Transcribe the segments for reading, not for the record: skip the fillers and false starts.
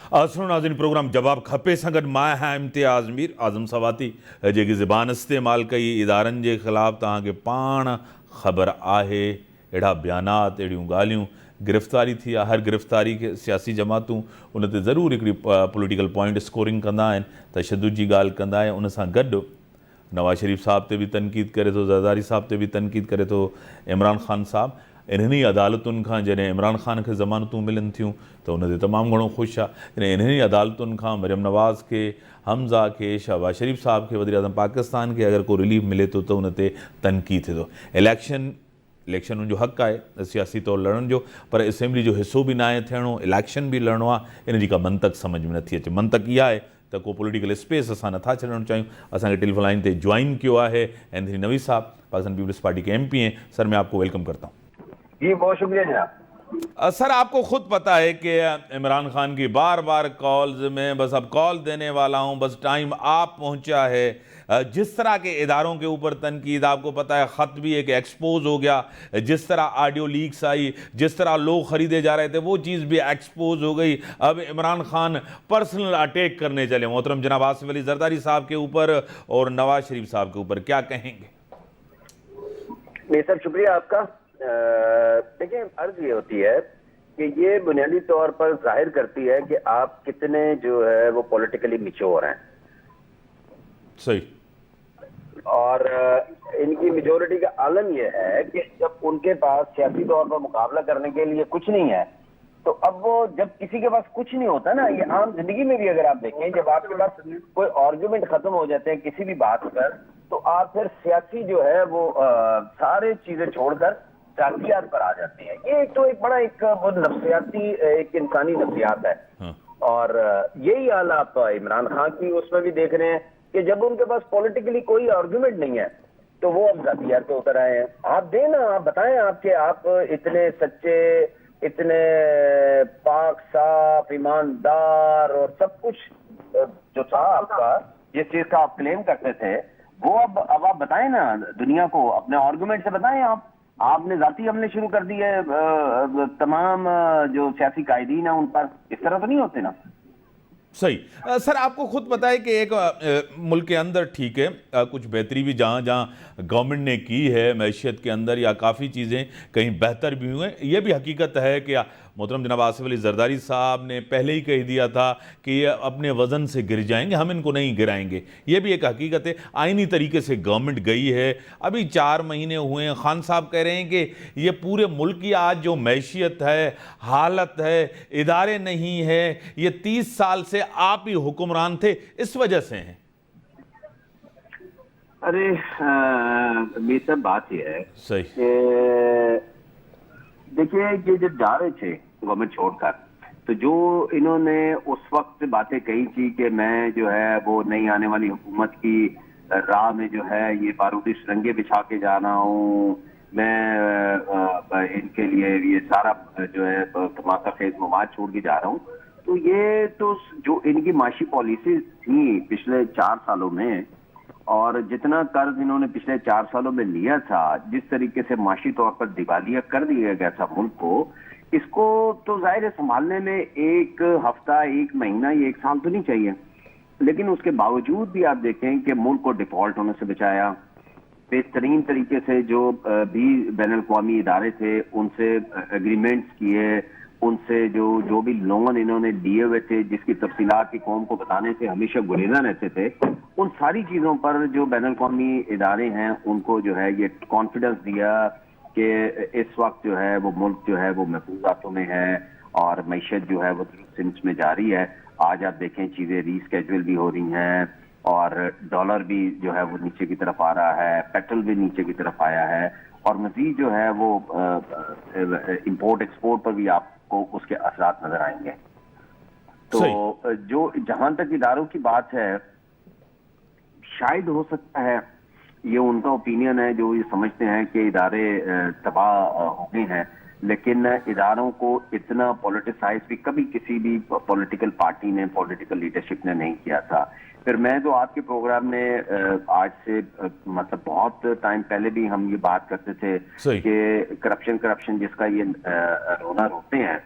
सुनो नाज़रीन, प्रोग्राम जवाब खपे संगत मां है इम्तियाज़ मीर आज़म सवाती जेकी ज़बान इस्तेमाल कई इदारनि जे ख़िलाफ़ तव्हांखे पाण ख़बर आहे। अहिड़ा बयानात, अहिड़ियूं ॻाल्हियूं, गिरफ़्तारी थी आहे। हर गिरफ़्तारी खे सियासी जमातूं उन ते ज़रूरु हिकिड़ी पॉलिटिकल पॉइंट स्कोरिंग कंदा आहिनि, तशद्दुद जी ॻाल्हि कंदा आहिनि। उन सां गॾु नवाज़ शरीफ़ साहब ते बि तनक़ीद करे थो, ज़रदारी साहब ते बि तनक़ीद करे थो, इमरान ख़ान साहब। इन्हनि अदालतुनि खां जॾहिं इमरान ख़ान खे ज़मानतूं मिलनि थियूं त उन ते तमामु घणो ख़ुशि आहे। इन्हनि अदालतुनि खां मरियम नवाज़ खे, हमज़ा खे, शहबाज शरीफ़ साहब खे, वज़ीर आज़म पाकिस्तान खे अगरि को रिलीफ मिले थो त उन ते तनक़ीद थिए थो। इलेक्शन जो हक़ आहे सियासी तौरु लड़ण जो, पर असेंबली जो हिसो बि न आहे थियणो, इलेक्शन बि लड़णो आहे। इन जी का मंतक सम्झ में नथी अचे। मंतक इहा आहे त को पॉलिटिकल स्पेस असां नथा छॾणु चाहियूं। असांखे टेलीफोन लाइन ते ज्वाइन कियो आहे एंथनी नवी साहब, पाकिस्तान पीपल्स पार्टी के MP हैं। सर, मैं आपको वेलकम करता हूँ। जी बहुत शुक्रिया जनाब। सर, आपको खुद पता है कि इमरान खान की बार बार कॉल्स में बस अब कॉल देने वाला हूँ, बस टाइम आप पहुँचा है। जिस तरह के इदारों के ऊपर तनकीद, आपको पता है ख़त भी एक एक्सपोज हो गया, जिस तरह ऑडियो लीक्स आई, जिस तरह लोग ख़रीदे जा रहे थे, वो चीज़ भी एक्सपोज हो गई। अब इमरान खान पर्सनल अटैक करने चले मोहतरम जनाब आसिफ अली जरदारी साहब के ऊपर और नवाज शरीफ साहब के ऊपर, क्या कहेंगे? नहीं सर, शुक्रिया आपका। देखिए, अर्ज ये होती है कि ये बुनियादी तौर पर जाहिर करती है कि आप कितने जो है वो पॉलिटिकली मिच्योर हैं। सही। और इनकी मेजोरिटी का आलम ये है कि जब उनके पास सियासी तौर पर मुकाबला करने के लिए कुछ नहीं है, तो अब वो जब किसी के पास कुछ नहीं होता ना, ये आम जिंदगी में भी अगर आप देखें, जब आपके पास कोई आर्गुमेंट खत्म हो जाते हैं किसी भी बात पर, तो आप फिर सियासी जो है वो सारे चीजें छोड़कर सियासियात पर आ जाते हैं। ये तो एक बड़ा एक वो नफ्सियाती एक इंसानी नफ्सियात है। और यही हाल आप इमरान खान की उसमें भी देख रहे हैं कि जब उनके पास पॉलिटिकली कोई आर्गुमेंट नहीं है तो वो अब जातियात पे उतर आए हैं। आप देना, आप बताएं आपके आप इतने सच्चे, इतने पाक साफ, ईमानदार और सब कुछ जो था आपका, जिस चीज का आप क्लेम करते थे, वो अब आप बताएं ना दुनिया को, अपने आर्गुमेंट से बताएं। आपने जाती हमले शुरू कर दिए तमाम जो सियासी कायदीन है उन पर। इस तरह तो नहीं होते ना। सही। सर, आपको खुद पता है कि एक मुल्क के अंदर ठीक है कुछ बेहतरी भी जहाँ जहाँ गवर्नमेंट ने की है मैशियत के अंदर, या काफ़ी चीज़ें कहीं बेहतर भी हुए हैं। ये भी हकीकत है कि मोहतरम जनाब आसिफ अली जरदारी साहब ने पहले ही कह दिया था कि ये अपने वज़न से गिर जाएंगे, हम इनको नहीं गिराएंगे। ये भी एक हकीकत है। आइनी तरीके से गवर्नमेंट गई है, अभी 4 महीने हुए हैं। खान साहब कह रहे हैं कि ये पूरे मुल्क की आज जो मैशियत है, हालत है, इदारे नहीं है, ये 30 साल से आप ही हुक्मरान थे, इस वजह से हैं। अरे मेरी सब बात ये है सही कि देखिए, ये जब जा रहे थे गवर्नमेंट छोड़कर, तो जो इन्होंने उस वक्त बातें कही थी कि मैं जो है वो नई आने वाली हुकूमत की राह में जो है ये बारूदी सुरंगें बिछा के जा रहा हूँ, मैं इनके लिए ये सारा जो है तमाशा खेज मवाद छोड़ के जा रहा हूँ, तो ये तो जो इनकी माशी पॉलिसीज थी पिछले 4 सालों में, और जितना कर्ज इन्होंने पिछले 4 सालों में लिया था, जिस तरीके से माशी तौर पर दिवालिया कर दिया गया था मुल्क को, इसको तो जाहिर है संभालने में 1 हफ्ता, 1 महीना या 1 साल तो नहीं चाहिए। लेकिन उसके बावजूद भी आप देखें कि मुल्क को डिफॉल्ट होने से बचाया, बेहतरीन तरीके से जो भी बैन अल-अक़वामी इदारे थे उनसे एग्रीमेंट्स किए, उनसे जो भी लोन इन्होंने दिए हुए थे, जिसकी तफसीलात की कौम को बताने से हमेशा गुरेज़ा रहते थे, उन सारी चीज़ों पर जो बैन अल-अक़वामी इदारे हैं उनको जो है ये कॉन्फिडेंस दिया कि इस वक्त जो है वो मुल्क जो है वो महफूज हाथों में है और मईशत जो है वो सिमत में जारी है। आज आप देखें चीज़ें रीस्केड्यूल भी हो रही हैं और डॉलर भी जो है वो नीचे की तरफ आ रहा है, पेट्रोल भी नीचे की तरफ आया है, और मजीद जो है वो इंपोर्ट एक्सपोर्ट पर भी आपको उसके असरात नजर आएंगे। तो जो जहां तक इदारों की बात है, शायद हो सकता है ये उनका ओपिनियन है जो ये समझते हैं कि इदारे तबाह हो गए हैं, लेकिन इदारों को इतना पॉलिटिसाइज भी कभी किसी भी पॉलिटिकल पार्टी ने, पॉलिटिकल लीडरशिप ने नहीं किया था। फिर मैं तो आपके प्रोग्राम में आज से मतलब बहुत टाइम पहले भी हम ये बात करते थे कि करप्शन जिसका ये रोना रोते हैं,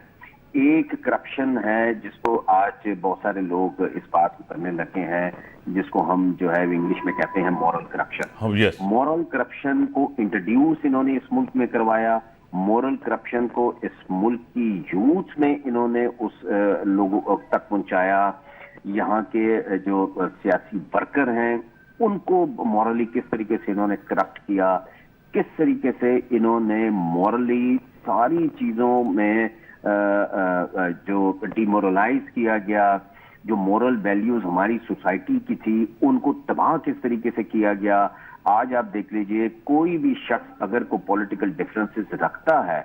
ایک کرپشن ہے جس کو آج بہت سارے لوگ اس بات کو کرنے لگے ہیں جس کو ہم جو ہے انگلش میں کہتے ہیں مورل کرپشن. یس. مورل کرپشن کو انٹروڈیوس انہوں نے اس ملک میں کروایا. مورل کرپشن کو اس ملک کی یوتھ میں انہوں نے اس لوگوں تک پہنچایا. یہاں کے جو سیاسی ورکر ہیں ان کو مورلی کس طریقے سے انہوں نے کرپٹ کیا, کس طریقے سے انہوں نے مورلی ساری چیزوں میں جو ڈیمورلائز کیا گیا, جو مورل ویلیوز ہماری سوسائٹی کی تھی ان کو تباہ کس طریقے سے کیا گیا. آج آپ دیکھ لیجئے کوئی بھی شخص اگر کوئی پولیٹیکل ڈفرینسز رکھتا ہے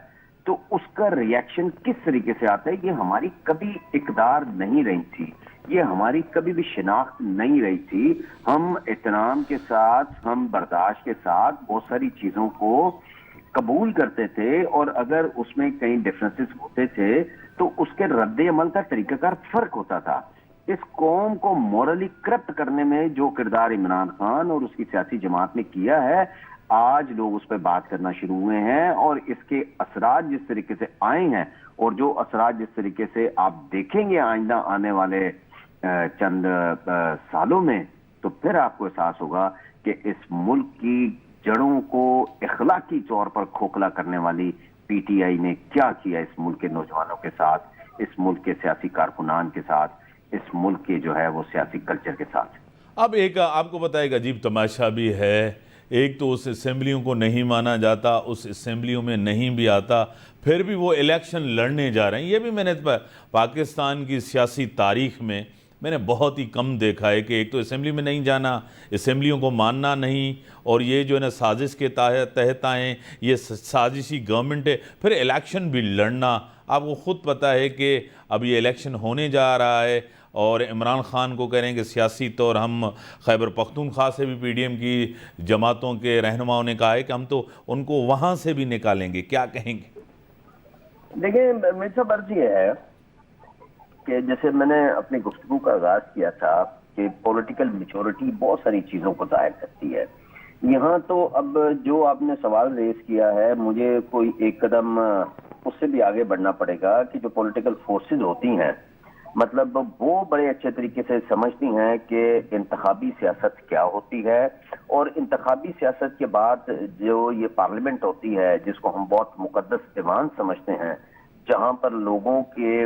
تو اس کا ریئیکشن کس طریقے سے آتا ہے. یہ ہماری کبھی اقدار نہیں رہی تھی, یہ ہماری کبھی بھی شناخت نہیں رہی تھی. ہم احترام کے ساتھ, ہم برداشت کے ساتھ بہت ساری چیزوں کو قبول کرتے تھے, اور اگر اس میں کئی ڈفرینسز ہوتے تھے تو اس کے رد عمل کا طریقہ کار فرق ہوتا تھا. اس قوم کو مورلی کرپٹ کرنے میں جو کردار عمران خان اور اس کی سیاسی جماعت نے کیا ہے, آج لوگ اس پہ بات کرنا شروع ہوئے ہیں, اور اس کے اثرات جس طریقے سے آئے ہیں اور جو اثرات جس طریقے سے آپ دیکھیں گے آئندہ آنے والے چند سالوں میں, تو پھر آپ کو احساس ہوگا کہ اس ملک کی جڑوں کو اخلاقی طور پر کھوکھلا کرنے والی پی ٹی آئی نے کیا کیا اس ملک کے نوجوانوں کے ساتھ, اس ملک کے سیاسی کارکنان کے ساتھ, اس ملک کے جو ہے وہ سیاسی کلچر کے ساتھ. اب ایک آپ کو پتہ ایک عجیب تماشا بھی ہے. ایک تو اس اسمبلیوں کو نہیں مانا جاتا, اس اسمبلیوں میں نہیں بھی آتا, پھر بھی وہ الیکشن لڑنے جا رہے ہیں. یہ بھی میں نے پاکستان کی سیاسی تاریخ میں نے بہت ہی کم دیکھا ہے کہ ایک تو اسمبلی میں نہیں جانا, اسمبلیوں کو ماننا نہیں, اور یہ جو ہے نا سازش کے تحت آئیں, یہ سازشی گورنمنٹ ہے, پھر الیکشن بھی لڑنا. آپ کو خود پتہ ہے کہ اب یہ الیکشن ہونے جا رہا ہے, اور عمران خان کو کہہ رہے ہیں کہ سیاسی طور ہم خیبر پختونخوا سے بھی پی ڈی ایم کی جماعتوں کے رہنماؤں نے کہا ہے کہ ہم تو ان کو وہاں سے بھی نکالیں گے. کیا کہیں گے؟ دیکھیں, میری صاحب عرض یہ ہے کہ جیسے میں نے اپنی گفتگو کا آغاز کیا تھا کہ پولیٹیکل میچورٹی بہت ساری چیزوں کو ظاہر کرتی ہے. یہاں تو اب جو آپ نے سوال ریز کیا ہے, مجھے کوئی ایک قدم اس سے بھی آگے بڑھنا پڑے گا کہ جو پولیٹیکل فورسز ہوتی ہیں, مطلب وہ بڑے اچھے طریقے سے سمجھتی ہیں کہ انتخابی سیاست کیا ہوتی ہے, اور انتخابی سیاست کے بعد جو یہ پارلیمنٹ ہوتی ہے جس کو ہم بہت مقدس ایوان سمجھتے ہیں, جہاں پر لوگوں کے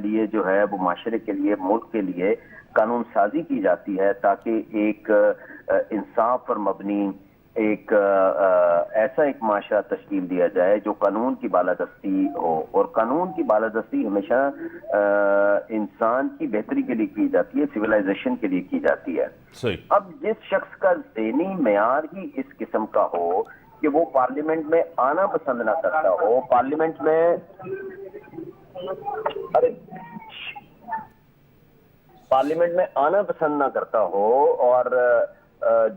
لیے جو ہے وہ معاشرے کے لیے, ملک کے لیے قانون سازی کی جاتی ہے تاکہ ایک انصاف پر مبنی ایک ایسا ایک معاشرہ تشکیل دیا جائے جو قانون کی بالادستی ہو. اور قانون کی بالادستی ہمیشہ انسان کی بہتری کے لیے کی جاتی ہے, سویلائزیشن کے لیے کی جاتی ہے. صحیح. اب جس شخص کا ذہنی معیار ہی اس قسم کا ہو کہ وہ پارلیمنٹ میں آنا پسند نہ کرتا ہو, پارلیمنٹ میں آنا پسند نہ کرتا ہو, اور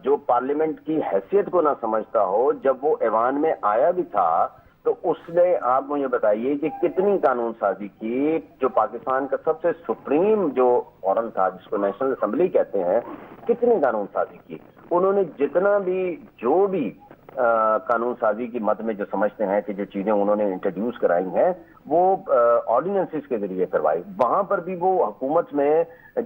جو پارلیمنٹ کی حیثیت کو نہ سمجھتا ہو, جب وہ ایوان میں آیا بھی تھا تو اس نے, آپ مجھے بتائیے کہ کتنی قانون سازی کی. جو پاکستان کا سب سے سپریم جو فورم تھا جس کو نیشنل اسمبلی کہتے ہیں, کتنی قانون سازی کی. انہوں نے جتنا بھی جو بھی قانون سازی کی مد میں جو سمجھتے ہیں کہ جو چیزیں انہوں نے انٹروڈیوس کرائی ہیں وہ آرڈیننسز کے ذریعے کروائی. وہاں پر بھی وہ حکومت میں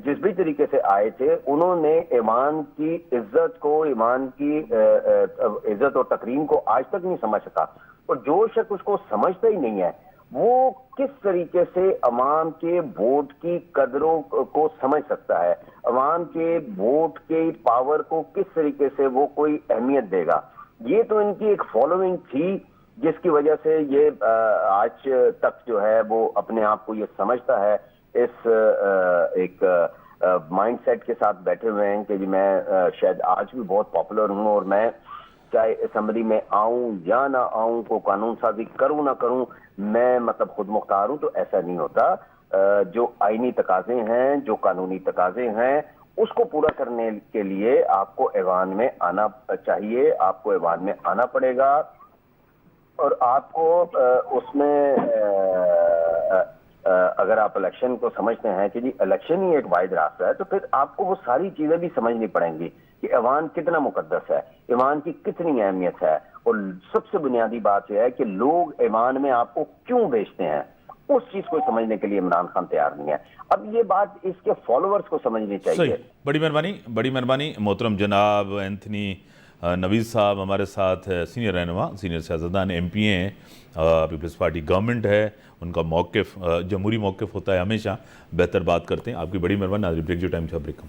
جس بھی طریقے سے آئے تھے, انہوں نے ایوان کی عزت کو, ایوان کی عزت اور تکریم کو آج تک نہیں سمجھ سکا. اور جو شخص اس کو سمجھتا ہی نہیں ہے وہ کس طریقے سے عوام کے ووٹ کی قدروں کو سمجھ سکتا ہے, عوام کے ووٹ کے پاور کو کس طریقے سے وہ کوئی اہمیت دے گا. یہ تو ان کی ایک فالوئنگ تھی جس کی وجہ سے یہ آج تک جو ہے وہ اپنے آپ کو یہ سمجھتا ہے, اس ایک مائنڈ سیٹ کے ساتھ بیٹھے ہوئے ہیں کہ جی میں شاید آج بھی بہت پاپولر ہوں, اور میں چاہے اسمبلی میں آؤں یا نہ آؤں, کو قانون سازی کروں نہ کروں, میں مطلب خود مختار ہوں. تو ایسا نہیں ہوتا. جو آئینی تقاضے ہیں, جو قانونی تقاضے ہیں, اس کو پورا کرنے کے لیے آپ کو ایوان میں آنا چاہیے, آپ کو ایوان میں آنا پڑے گا, اور آپ کو اس میں اگر آپ الیکشن کو سمجھتے ہیں کہ جی الیکشن ہی ایک واحد راستہ ہے, تو پھر آپ کو وہ ساری چیزیں بھی سمجھنی پڑیں گی کہ ایوان کتنا مقدس ہے, ایوان کی کتنی اہمیت ہے. اور سب سے بنیادی بات یہ ہے کہ لوگ ایوان میں آپ کو کیوں بھیجتے ہیں. اس چیز کو سمجھنے کے لیے عمران خان تیار نہیں ہے. اب یہ بات اس کے فالوورز کو سمجھنی چاہیے. صحیح، بڑی مہربانی. محترم جناب اینتھنی نوید صاحب ہمارے ساتھ سینئر رہنما، سینئر سیاستدان، ایم پی ہیں، پیپلز پارٹی گورنمنٹ ہے، ان کا موقف جمہوری موقف ہوتا ہے ہمیشہ، بہتر بات کرتے ہیں. آپ کی بڑی مہربانی. ناظرین بریک جو ٹائم تھا بریک کا